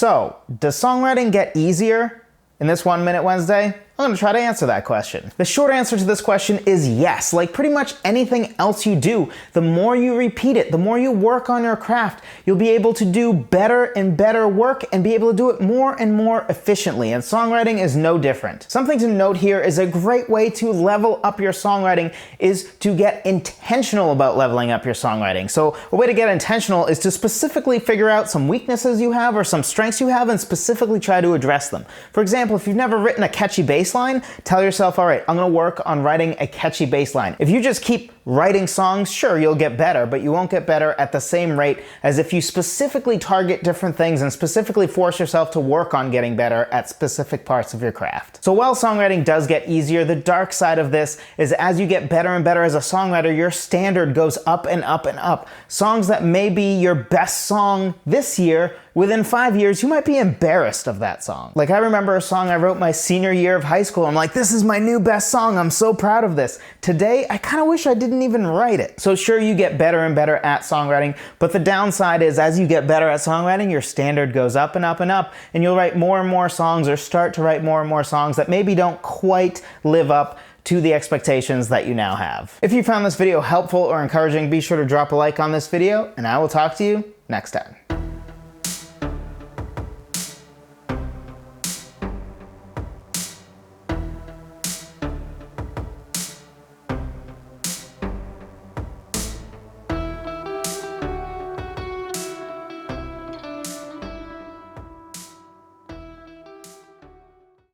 So, does songwriting get easier in this 1 Minute Wednesday? I'm going to try to answer that question. The short answer to this question is yes. Like pretty much anything else you do, the more you repeat it, the more you work on your craft, you'll be able to do better and better work and be able to do it more and more efficiently. And songwriting is no different. Something to note here is a great way to level up your songwriting is to get intentional about leveling up your songwriting. So a way to get intentional is to specifically figure out some weaknesses you have or some strengths you have and specifically try to address them. For example, if you've never written a catchy bass line, tell yourself, all right, I'm gonna work on writing a catchy bass line. If you just keep writing songs, sure, you'll get better, but you won't get better at the same rate as if you specifically target different things and specifically force yourself to work on getting better at specific parts of your craft. So while songwriting does get easier, the dark side of this is as you get better and better as a songwriter, your standard goes up and up and up. Songs that may be your best song this year, within 5 years, you might be embarrassed of that song. Like I remember a song I wrote my senior year of high school. I'm like, this is my new best song. I'm so proud of this. Today, I kind of wish I didn't even write it. So sure, you get better and better at songwriting, but the downside is as you get better at songwriting, your standard goes up and up and up, and you'll write more and more songs or start to write more and more songs that maybe don't quite live up to the expectations that you now have. If you found this video helpful or encouraging, be sure to drop a like on this video, and I will talk to you next time.